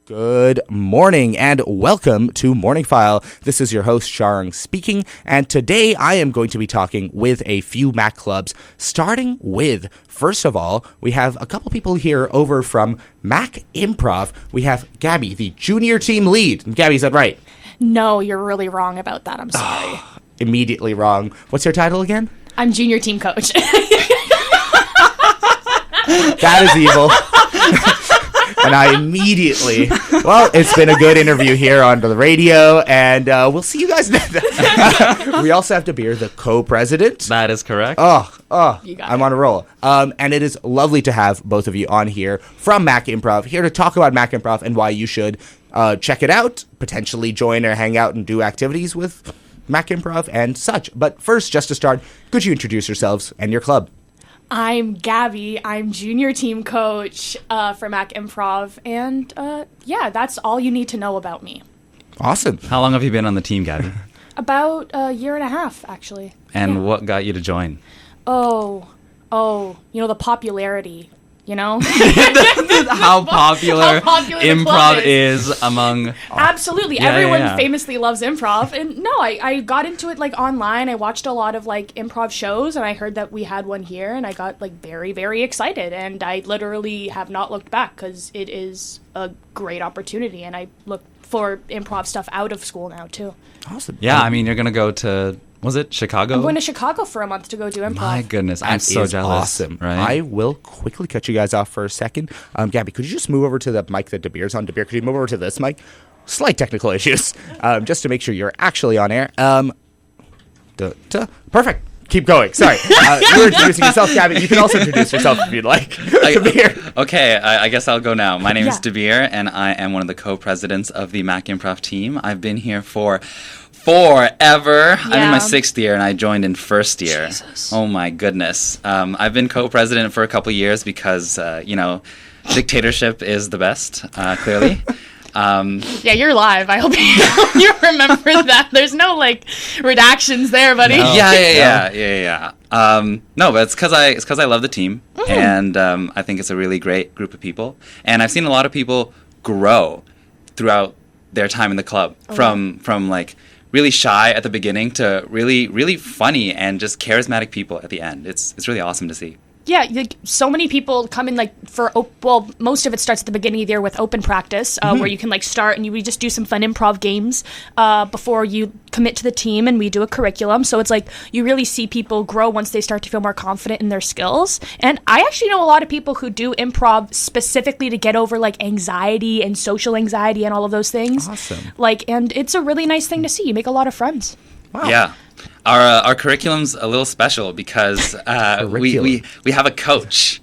Good morning and welcome to Morning File. This is your host, Sharang, speaking, and today I am going to be talking with a few Mac clubs, starting with, first of all, we have a couple people here over from Mac Improv. We have Gabby, the junior team lead. Gabby, is that right? No, you're really wrong about that. I'm sorry. Immediately wrong. What's your title again? I'm junior team coach. That is evil. And I immediately, well, it's been a good interview here on the radio, and we'll see you guys next. We also have Dabeer, the co-president. That is correct. I'm on a roll. And it is lovely to have both of you on here from Mac Improv, here to talk about Mac Improv and why you should check it out, potentially join or hang out and do activities with Mac Improv and such. But first, just to start, could you introduce yourselves and your club? I'm Gabby. I'm junior team coach for Mac Improv. And yeah, that's all you need to know about me. Awesome. How long have you been on the team, Gabby? About a year and a half, actually. And what got you to join? Oh, the popularity, How popular improv is among... Absolutely. Everyone famously loves improv. And no, I got into it online. I watched a lot of improv shows, and I heard that we had one here, and I got very, very excited. And I literally have not looked back because it is a great opportunity. And I look for improv stuff out of school now, too. Awesome. Yeah, I mean, you're going to go to... Was it Chicago? I'm going to Chicago for a month to go do improv. My goodness, I'm so jealous. Awesome. Right? I will quickly cut you guys off for a second. Gabby, could you just move over to the mic that Dabeer's on? Dabeer, could you move over to this mic? Slight technical issues, just to make sure you're actually on air. Perfect. Keep going. Sorry. You were introducing yourself, Gabby. You can also introduce yourself if you'd like. Dabeer. Okay, I guess I'll go now. My name is Dabeer, and I am one of the co-presidents of the Mac Improv Team. I've been here for forever. I'm in my 6th year, and I joined in 1st year. Jesus. Oh my goodness. I've been co-president for a couple years because, dictatorship is the best, clearly. Yeah, you're live. I hope you remember that. There's no redactions there, buddy. No. Yeah. No, but it's because I love the team, and I think it's a really great group of people. And I've seen a lot of people grow throughout their time in the club, from really shy at the beginning to really, really funny and just charismatic people at the end. It's really awesome to see. Yeah, so many people come in most of it starts at the beginning of the year with open practice, where you can start and we just do some fun improv games before you commit to the team, and we do a curriculum. So it's you really see people grow once they start to feel more confident in their skills. And I actually know a lot of people who do improv specifically to get over anxiety and social anxiety and all of those things. Awesome. And it's a really nice thing to see. You make a lot of friends. Wow. Yeah. Our curriculum's a little special because we have a coach.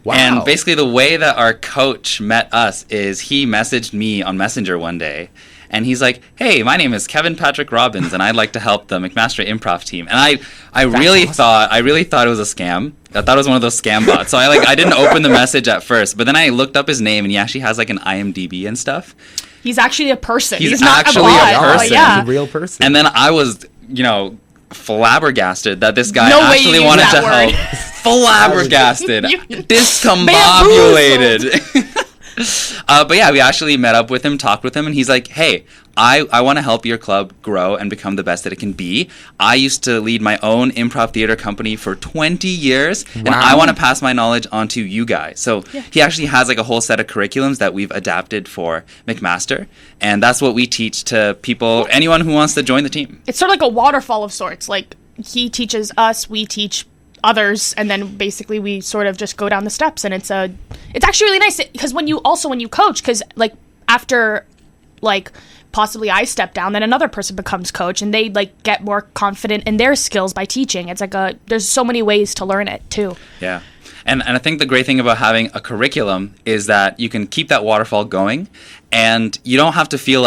Wow. And basically the way that our coach met us is he messaged me on Messenger one day, and he's like, "Hey, my name is Kevin Patrick Robbins, and I'd like to help the McMaster Improv Team." And I really thought it was a scam. I thought it was one of those scam bots. So I didn't open the message at first, but then I looked up his name, and he actually has an IMDb and stuff. He's actually a person. He's not actually a bot. a person. Oh, yeah. He's a real person. And then I was, flabbergasted that this guy No way actually you wanted used to that help. Flabbergasted. You- Discombobulated. But yeah, we actually met up with him, talked with him, and he's like, "Hey, I want to help your club grow and become the best that it can be. I used to lead my own improv theater company for 20 years, and I want to pass my knowledge on to you guys." So he actually has a whole set of curriculums that we've adapted for McMaster, and that's what we teach to people, anyone who wants to join the team. It's sort of like a waterfall of sorts. He teaches us, we teach others, and then basically we sort of just go down the steps, and it's actually really nice because when you coach, because after possibly I step down, then another person becomes coach, and they get more confident in their skills by teaching. It's there's so many ways to learn it too. Yeah. And I think the great thing about having a curriculum is that you can keep that waterfall going, and you don't have to feel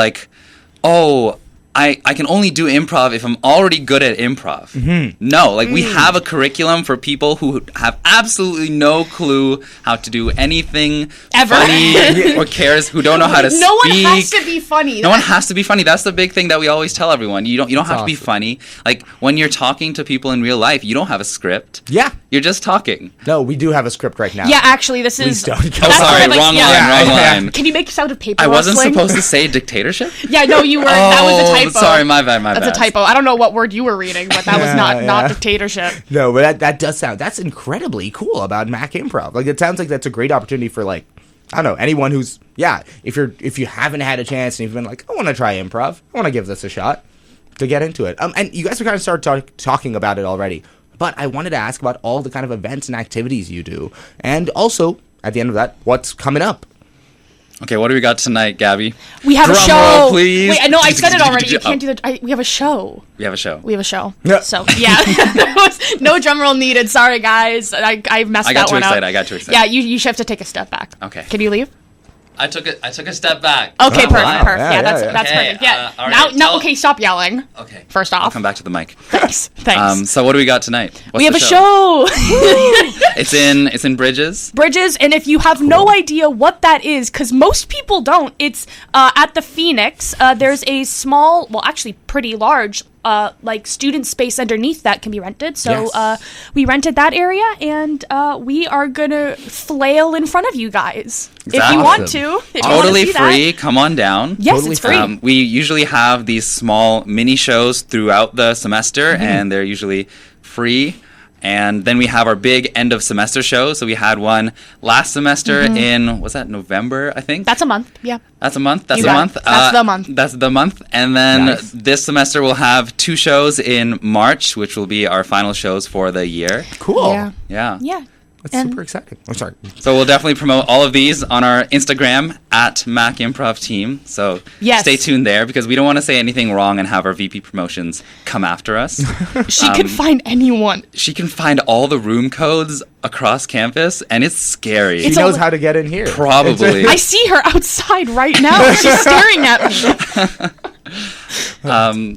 I can only do improv if I'm already good at improv. No, like we have a curriculum for people who have absolutely no clue how to do anything Ever. funny or cares, who don't know how to speak. No one has to be funny. No one has to be funny. That's the big thing that we always tell everyone. You don't have to be awesome. funny. Like when you're talking to people in real life, you don't have a script. Yeah. You're just talking. No, we do have a script right now. Yeah, actually, this Please is. don't. Oh, That's sorry, kind of wrong yeah. line. Can you make sound of paper I wasn't rustling? supposed to say dictatorship. Yeah, no, you were. That was a typo. Sorry, my bad. That's a typo. I don't know what word you were reading, but that was not dictatorship. No, but that does sound, that's incredibly cool about Mac Improv. Like, it sounds like that's a great opportunity for, like, I don't know, anyone who's, if you haven't had a chance and you've been like, I want to try improv, I want to give this a shot, to get into it. And you guys have kind of started talking about it already, but I wanted to ask about all the kind of events and activities you do, and also, at the end of that, what's coming up? Okay, what do we got tonight, Gabby? We have Drum a show. roll, please. Wait, no, I said it already. You can't do the. We have a show. We have a show. We have a show. Yeah. So yeah, no drum roll needed. Sorry, guys. I messed that one up. I got too excited. Yeah, you should have to take a step back. Okay. Can you leave? I took a step back. Okay, Oh, perfect. wow. Perfect. Yeah, Yeah, that's yeah. that's Okay, perfect. Yeah. all right, Now, okay, stop yelling. Okay. First I'll off. come back to the mic. Thanks. Thanks. So what do we got tonight? What's We have the a show. It's in Bridges. Bridges, and if you have no idea what that is, because most people don't, it's at the Phoenix. There's a small, well, actually pretty large, like student space underneath that can be rented. So Yes. we rented that area, and we are gonna flail in front of you guys if Exactly. you want to. If you wanna Totally see that. free. Come on down. Yes, Totally it's free. free. We usually have these small mini shows throughout the semester, Mm-hmm. and they're usually free. And then we have our big end of semester show. So we had one last semester in, was that November, I think? Mm-hmm. That's a month. Yeah. That's a month. That's You a got month. it. That's the month. That's the month. And then Nice. this semester we'll have 2 shows in March, which will be our final shows for the year. Cool. Yeah. Yeah. Yeah. That's And- super exciting. I'm sorry. So we'll definitely promote all of these on our Instagram at Mac Improv Team. So Yes. stay tuned there because we don't want to say anything wrong and have our VP promotions come after us. She can find anyone. She can find all the room codes across campus, and it's scary. She It's knows a- how to get in here. Probably. I see her outside right now. She's staring at me.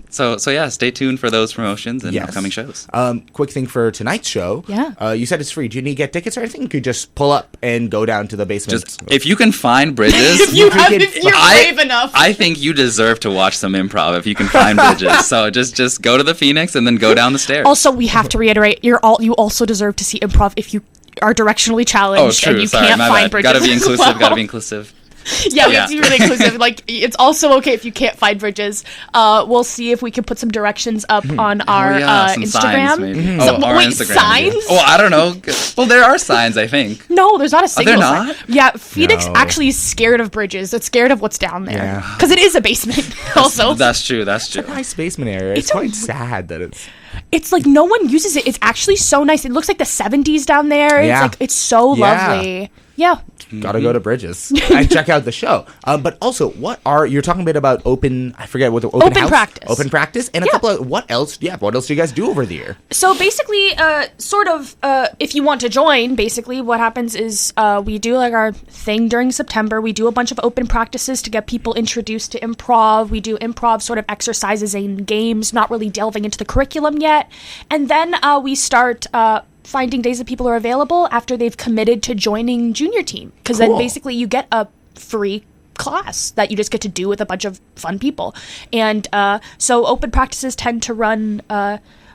So yeah, stay tuned for those promotions and Yes. upcoming shows. Quick thing for tonight's show. Yeah. You said it's free. Do you need to get tickets or anything? You could just pull up and go down to the basement. Just if you can find Bridges, If you're I- brave enough. I think you deserve to watch some improv if you can find Bridges. So just go to the Phoenix and then go down the stairs. Also, we have to reiterate: you also deserve to see improv if you are directionally challenged oh, true. and you Sorry, can't my find bad. bridges. Gotta be as inclusive. well. Gotta be inclusive. Yeah, we Yeah. have to be really inclusive. Like, it's also okay if you can't find bridges. We'll see if we can put some directions up on our Oh, yeah, some Instagram. signs maybe. So- Oh, our wait, Instagram. signs? Oh, I don't know. Well, there are signs, I think. No, there's not a single there sign. not? Yeah, Phoenix No. actually is scared of bridges. It's scared of what's down there. Yeah. Because it is a basement also. That's true. That's true. Nice basement area. It's It's a quite r- sad that it's. It's like no one uses it. It's actually so nice. It looks like the 70s down there. Yeah. It's so Yeah. lovely. Yeah. Gotta go to Bridges and check out the show. But also, you're talking a bit about I forget what the open house? practice. Open practice, and a Yeah. couple of what else do you guys do over the year? So basically, if you want to join, basically what happens is we do like our thing during September. We do a bunch of open practices to get people introduced to improv. We do improv sort of exercises and games, not really delving into the curriculum yet. And then we start finding days that people are available after they've committed to joining junior team. Because then Cool. basically you get a free class that you just get to do with a bunch of fun people. And so open practices tend to run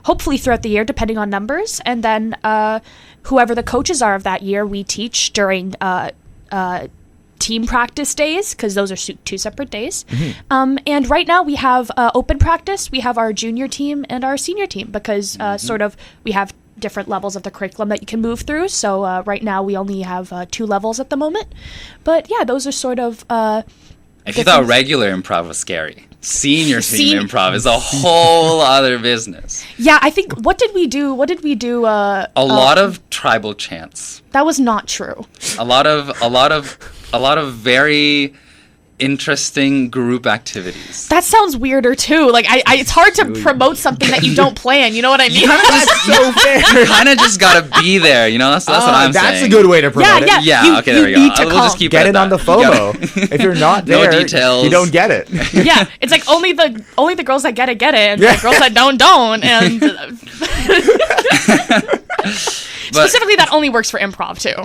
hopefully throughout the year, depending on numbers. And then whoever the coaches are of that year, we teach during team practice days, because those are 2 separate days. And right now we have open practice, we have our junior team and our senior team, because sort of we have different levels of the curriculum that you can move through. So right now we only have 2 levels at the moment. But yeah, those are sort of... If you thought regular improv was scary, senior team Sen- improv is a whole other business. Yeah, I think, what did we do? A lot of tribal chants. That was not true. A lot of very interesting group activities. That sounds weirder too. Like it's hard to promote something that you don't plan. You know what I mean? That's so fair. You kind of just gotta be there. You know, that's what I'm saying. That's a good way to promote it. Yeah. Okay, there we go. We'll just keep get it it on the FOMO. If you're not there, no details. You don't get it. Yeah, it's like only the girls that get it, and the girls that don't. And specifically, that only works for improv too.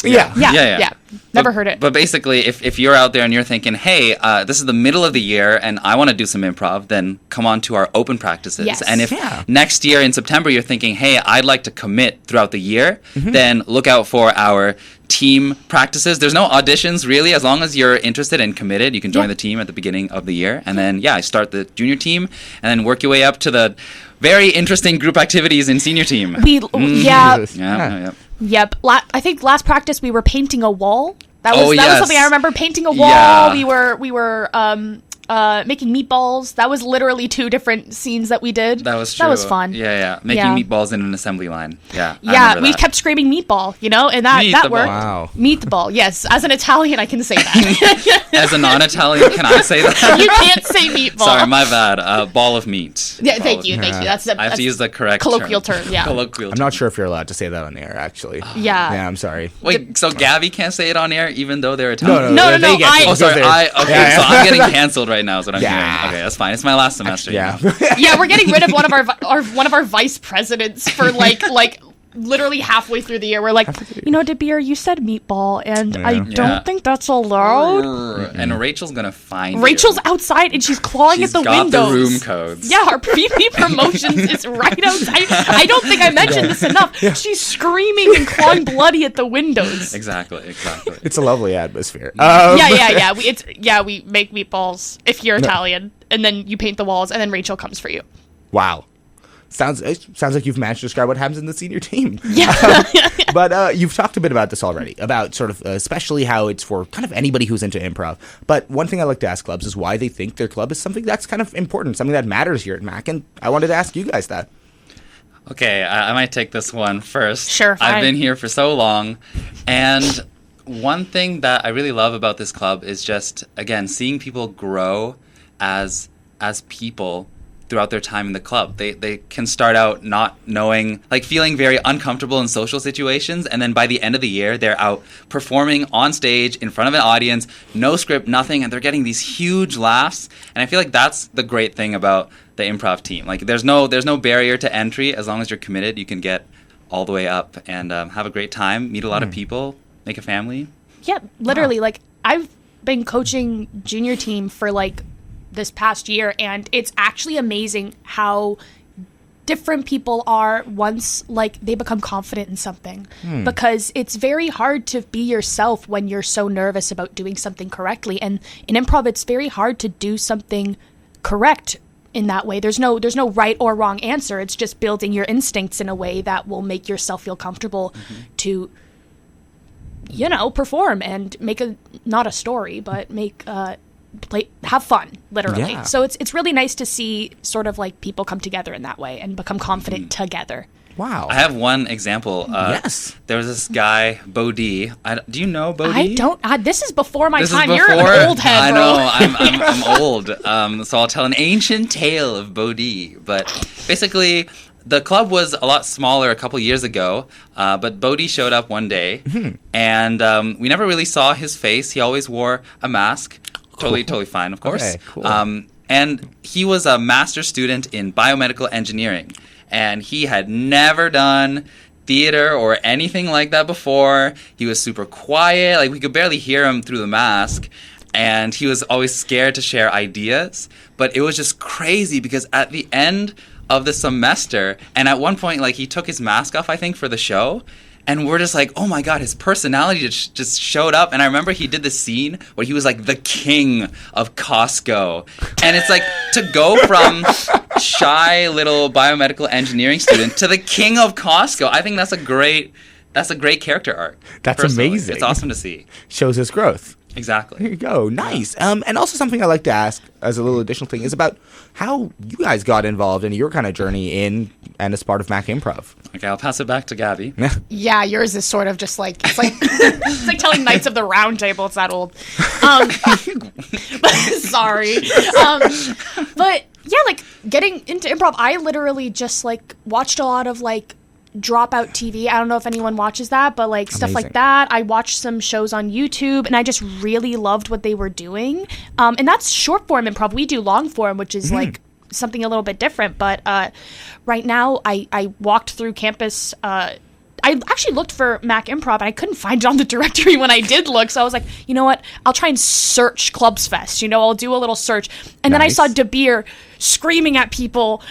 Yeah. Never heard it. But basically, if you're out there and you're thinking, hey, this is the middle of the year and I want to do some improv, then come on to our open practices. Yes. And if next year in September you're thinking, hey, I'd like to commit throughout the year, then look out for our team practices. There's no auditions really. As long as you're interested and committed, you can join the team at the beginning of the year. And then, start the junior team and then work your way up to the very interesting group activities in senior team. Yep. I think last practice we were painting a wall. That was something I remember. Painting a wall. Yeah. We were making meatballs. That was literally 2 different scenes that we did. That was true. That was fun. Yeah. Making meatballs in an assembly line. Yeah. Yeah. We kept screaming meatball, and that worked. Wow. Meatball. Yes. As an Italian, I can say that. As a non-Italian, can I say that? You can't say meatball. Sorry, my bad. Ball of meat. Yeah. Thank you. That's I have to use the correct colloquial term. Yeah. Colloquial. I'm not sure if you're allowed to say that on air, actually. Yeah. Yeah, I'm sorry. Wait, so Gabby can't say it on air even though they're Italian? No. They get to. Oh, sorry. So I'm getting canceled right now is what I'm Yeah. hearing. Okay, that's fine. It's my last semester. Yeah. Yeah, we're getting rid of one of our vice presidents for like literally halfway through the year. We're like, Dabeer, you said meatball, and I don't think that's allowed. And Rachel's gonna find Rachel's you. outside and she's clawing She's at the got windows. the room codes. Yeah, our PP promotions is right outside. I don't think I mentioned this enough. She's screaming and clawing bloody at the windows. Exactly. It's a lovely atmosphere. Yeah. We make meatballs if you're Italian, and then you paint the walls, and then Rachel comes for you. Wow. Sounds like you've managed to describe what happens in the senior team. Yeah. But you've talked a bit about this already, about sort of especially how it's for kind of anybody who's into improv. But one thing I like to ask clubs is why they think their club is something that's kind of important, something that matters here at Mac. And I wanted to ask you guys that. Okay, I might take this one first. Sure, fine. I've been here for so long, and one thing that I really love about this club is just, again, seeing people grow as people throughout their time in the club. They can start out not knowing, like feeling very uncomfortable in social situations, and then by the end of the year, they're out performing on stage in front of an audience, no script, nothing, and they're getting these huge laughs. And I feel like that's the great thing about the improv team. Like there's no barrier to entry. As long as you're committed, you can get all the way up and have a great time, meet a lot of people, make a family. Yeah, literally. Like I've been coaching junior team for like this past year, and it's actually amazing how different people are once like they become confident in something, because it's very hard to be yourself when you're so nervous about doing something correctly. And in improv, it's very hard to do something correct in that way. There's no right or wrong answer. It's just building your instincts in a way that will make yourself feel comfortable to perform and make not a story, but make have fun, literally. Yeah. So it's really nice to see sort of like people come together in that way and become confident together. Wow. I have one example. Yes. There was this guy, Bo D. Do you know Bo D? I don't. This is before my This time. is You're before, an old head, I bro. know. I'm old. So I'll tell an ancient tale of Bo D. But basically, the club was a lot smaller a couple years ago. But Bodhi showed up one day, and we never really saw his face. He always wore a mask. Totally fine, of course. Okay, cool. And he was a master's student in biomedical engineering, and he had never done theater or anything like that before. He was super quiet, like we could barely hear him through the mask, and he was always scared to share ideas. But it was just crazy because at the end of the semester, and at one point, like he took his mask off, I think, for the show. And we're just like, oh my God, his personality just showed up. And I remember he did this scene where he was like the king of Costco. And it's like to go from shy little biomedical engineering student to the king of Costco. I think that's a great character arc. That's personally. amazing. It's awesome to see. Shows his growth. Exactly. There you go. Nice. And also something I like to ask as a little additional thing is about how you guys got involved in your kind of journey in and as part of Mac Improv. Okay, I'll pass it back to Gabby. Yeah, yours is sort of just like it's like It's like telling Knights of the Round Table. It's that old. But, sorry. But yeah, like getting into improv, I literally just like watched a lot of like Dropout TV. I don't know if anyone watches that, but like stuff Amazing. like that. I watched some shows on YouTube, and I just really loved what they were doing. And that's short form improv. We do long form, which is like something a little bit different. But right now, I walked through campus. I actually looked for Mac Improv, and I couldn't find it on the directory when I did look. So I was like, you know what? I'll try and search Clubs Fest. You know, I'll do a little search. And then I saw Dabeer screaming at people,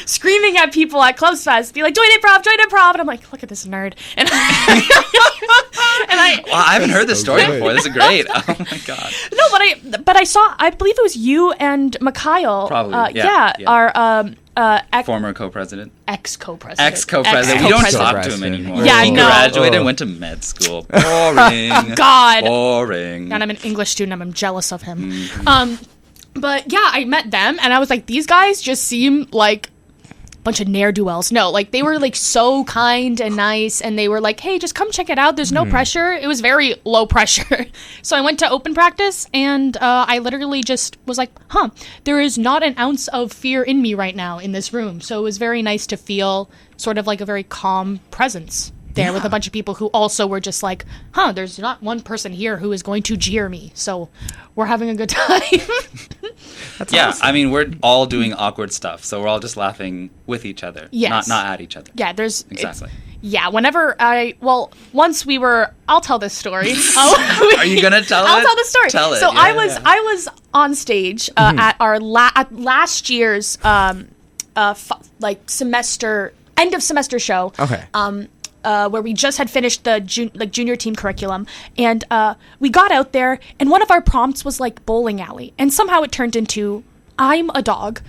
screaming at people at Clubs Fest, be like, join improv. And I'm like, look at this nerd. And I Well, I haven't heard this story good. before. This is great. Oh my god. No, but I saw, I believe it was you and Mikhail. Probably, yeah. Our Former co-president. ex-co-president. Ex-co-president. We don't talk to him Co-president. anymore. Yeah, I He know. graduated Oh. and went to med school. Boring. God. Boring. And I'm an English student. I'm jealous of him. But yeah, I met them, and I was like, these guys just seem like a bunch of ne'er-do-wells. No, like they were like so kind and nice, and they were like, hey, just come check it out. There's no pressure. It was very low pressure. So I went to open practice, and I literally just was like, there is not an ounce of fear in me right now in this room. So it was very nice to feel sort of like a very calm presence there with a bunch of people who also were just like, there's not one person here who is going to jeer me. So we're having a good time. That's Yeah, awesome. I mean, we're all doing awkward stuff, so we're all just laughing with each other, Yes. not at each other. Yeah, there's... Exactly. Whenever once we were... I'll tell this story. Are you going to tell it? I'll tell the story. Tell it. So Yeah, I was on stage at our at last year's semester... end of semester show. Okay. Where we just had finished the junior team curriculum, and we got out there, and one of our prompts was like bowling alley, and somehow it turned into I'm a dog,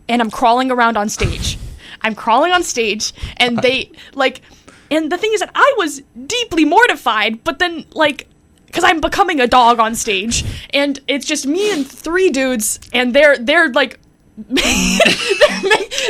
and I'm crawling around on stage. I'm crawling on stage, and they like, and the thing is that I was deeply mortified, but then like, because I'm becoming a dog on stage, and it's just me and three dudes, and they're like.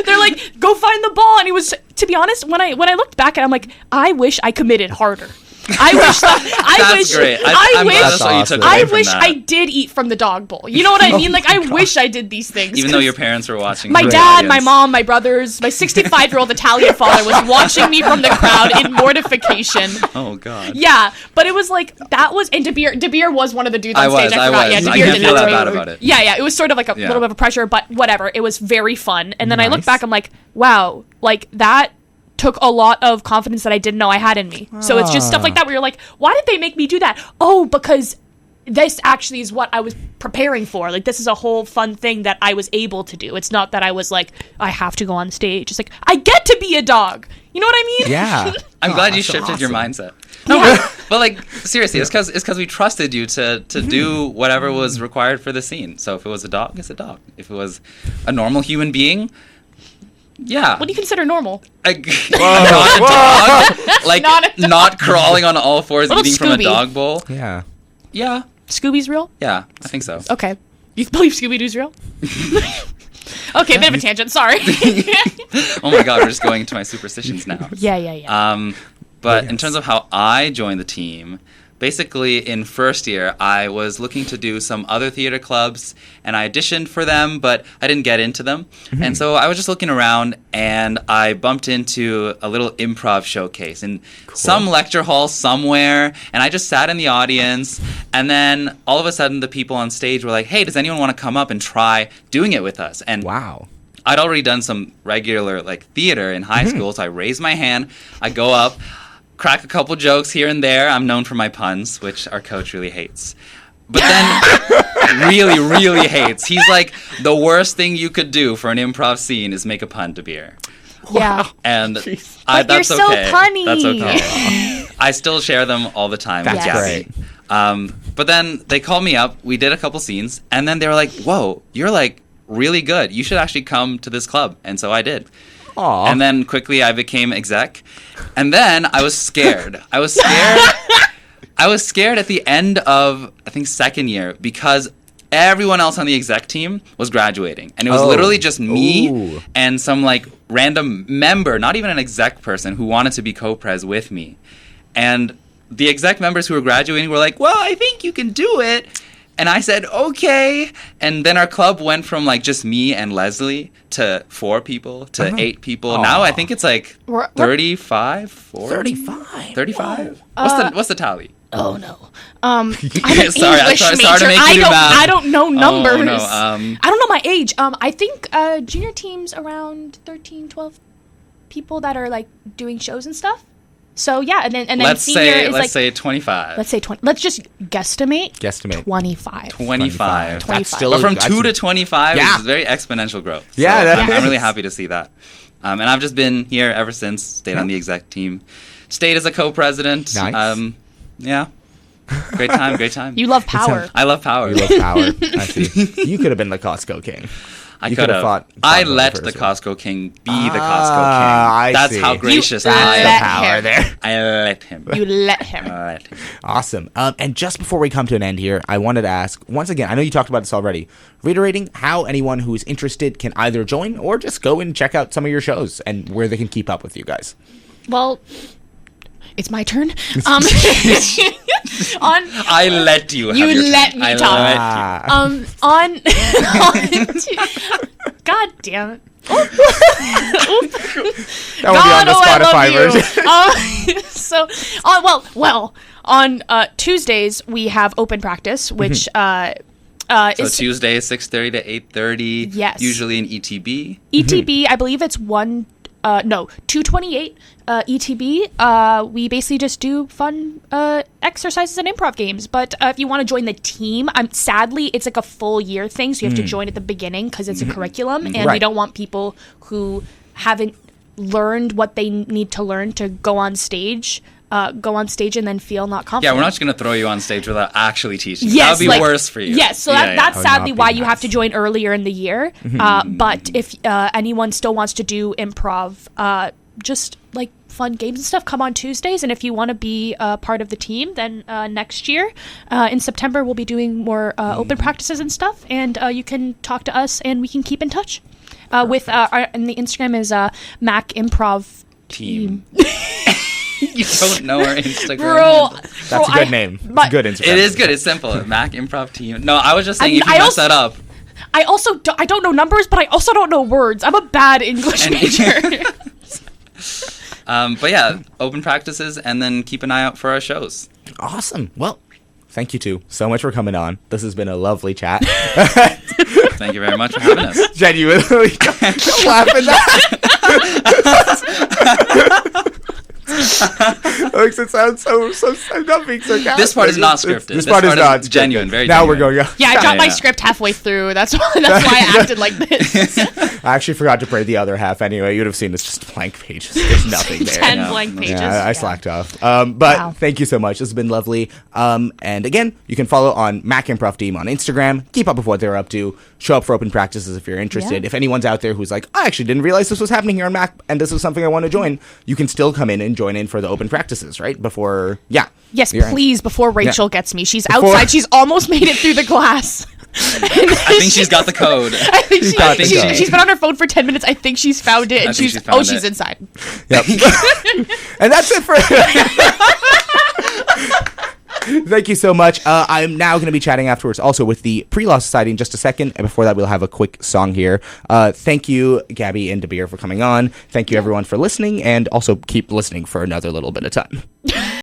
They're like, go find the ball, and it was, to be honest, when I looked back at it, I'm like, I wish I committed harder. I wish That's great. I'm glad that's what you took away I from wish that. I did eat from the dog bowl. You know what I mean? Like, I wish I did these things. Even though your parents were watching. my from the dad, my audience. mom, my brothers, my 65-year-old Italian father was watching me from the crowd in mortification. Oh god. Yeah, but it was like, that was, and Dabeer was one of the dudes on I stage. was. I forgot. Yeah, I Dabeer didn't did feel that too. bad about it. Yeah, it was sort of like a Yeah. little bit of a pressure, but whatever. It was very fun. And then I look Nice. back, I'm like, wow, like that took a lot of confidence that I didn't know I had in me. So it's just stuff like that where you're like, why did they make me do that? Oh, because this actually is what I was preparing for. Like, this is a whole fun thing that I was able to do. It's not that I was like, I have to go on stage. It's like, I get to be a dog. You know what I mean? Yeah. I'm glad you that's shifted your awesome. mindset. No, but like seriously, it's because we trusted you to do whatever was required for the scene. So if it was a dog, it's a dog. If it was a normal human being, yeah. What do you consider normal? Not a dog, like Not a dog. not crawling on all fours, Little eating from a Scooby. dog bowl. Yeah. Yeah, Scooby's real? yeah, I think so. Okay. You believe Scooby-Doo's real? Okay, bit of a tangent. Sorry. Oh my god, we're just going into my superstitions now. Yeah. But Yes. in terms of how I joined the team, basically in first year, I was looking to do some other theater clubs, and I auditioned for them, but I didn't get into them. And so I was just looking around, and I bumped into a little improv showcase in some lecture hall somewhere, and I just sat in the audience, and then all of a sudden the people on stage were like, hey, does anyone want to come up and try doing it with us? And Wow. I'd already done some regular like theater in high school, so I raised my hand, I go up, crack a couple jokes here and there. I'm known for my puns, which our coach really hates. But then really, really hates. He's like, the worst thing you could do for an improv scene is make a pun to beer. Yeah. And But that's you're so okay. punny. That's okay. I still share them all the time with That's Gabby. great. But then they called me up. We did a couple scenes, and then they were like, "Whoa, you're like really good. You should actually come to this club." And so I did. Aw. And then quickly I became exec. And then I was scared. I was scared I was scared at the end of, I think, second year because everyone else on the exec team was graduating. And it was literally just me and some like random member, not even an exec person, who wanted to be co-pres with me. And the exec members who were graduating were like, well, I think you can do it. And I said, okay. And then our club went from like just me and Leslie to 4 people to 8 people. Aww. Now I think it's like 35, 40? 35. 35? What's the tally? Oh no. I'm an sorry, English sorry major. to make you do math. I don't know numbers. Oh, no, I don't know my age. I think junior team's around 13, 12 people that are like doing shows and stuff. So yeah, and then senior is let's say 25. Let's say 20. Let's just guesstimate. 25. 25. But from 2 to 25 is very exponential growth. So Yeah, I'm really happy to see that. And I've just been here ever since. Stayed on the exec team. Stayed as a co-president. Nice. Yeah. Great time. You love power. I love power. You love power. I see. You could have been the Costco king. I could have. fought I let the Costco king be the Costco king. That's how gracious I am. That's the power there. I let him. You let him. Awesome. And just before we come to an end here, I wanted to ask, once again, I know you talked about this already, reiterating how anyone who is interested can either join or just go and check out some of your shows and where they can keep up with you guys. Well, it's my turn. I let you have you your let turn. me talk. Let you. God damn it. That would be on the Spotify version. On Tuesdays we have open practice, which So Tuesday 6:30 to 8:30. Yes. Usually in ETB. ETB, I believe it's 228 ETB. We basically just do fun exercises and improv games. But if you want to join the team, sadly, it's like a full year thing. So you have to join at the beginning because it's a curriculum. And we don't want people who haven't learned what they need to learn to go on stage and then feel not confident. Yeah, we're not just going to throw you on stage without actually teaching. Yes, that would be worse for you. Yes, so that's sadly why you have to join earlier in the year. But if anyone still wants to do improv, just like fun games and stuff, come on Tuesdays. And if you want to be part of the team, then next year in September we'll be doing more open practices and stuff. And you can talk to us and we can keep in touch. And the Instagram is Mac Improv Team. You don't know our Instagram. Bro, that's a good name. It's a good Instagram. It is good. It's simple. Mac Improv Team. No, I was just saying if you mess that up. I don't know numbers, but I also don't know words. I'm a bad English major. But yeah, open practices and then keep an eye out for our shows. Awesome. Well, thank you two so much for coming on. This has been a lovely chat. Thank you very much for having us. Genuinely. Don't laugh at that. Makes it sound so I'm not being sarcastic. This part is not scripted. This part is not genuine. Very now genuine. We're going. Yeah, I dropped my script halfway through. That's why I acted like this. I actually forgot to pray the other half anyway. You'd have seen it's just blank pages. There's nothing there. 10 blank pages. Yeah, I slacked off. But thank you so much. This has been lovely. And again, you can follow on Mac Improv Team on Instagram. Keep up with what they're up to. Show up for open practices if you're interested. Yeah. If anyone's out there who's like, I actually didn't realize this was happening here on Mac and this is something I want to join, you can still come in and join in for the open practices, right? Before, Yes, please, before Rachel gets me. She's outside. She's almost made it through the class. I think she's got the code. I think she's been on her phone for 10 minutes. I think she's found it. And she's inside. Yep. And that's it for... Thank you so much. I'm now going to be chatting afterwards also with the Pre-Law Society in just a second. And before that, we'll have a quick song here. Thank you, Gabby and Dabeer, for coming on. Thank you, everyone, for listening. And also keep listening for another little bit of time.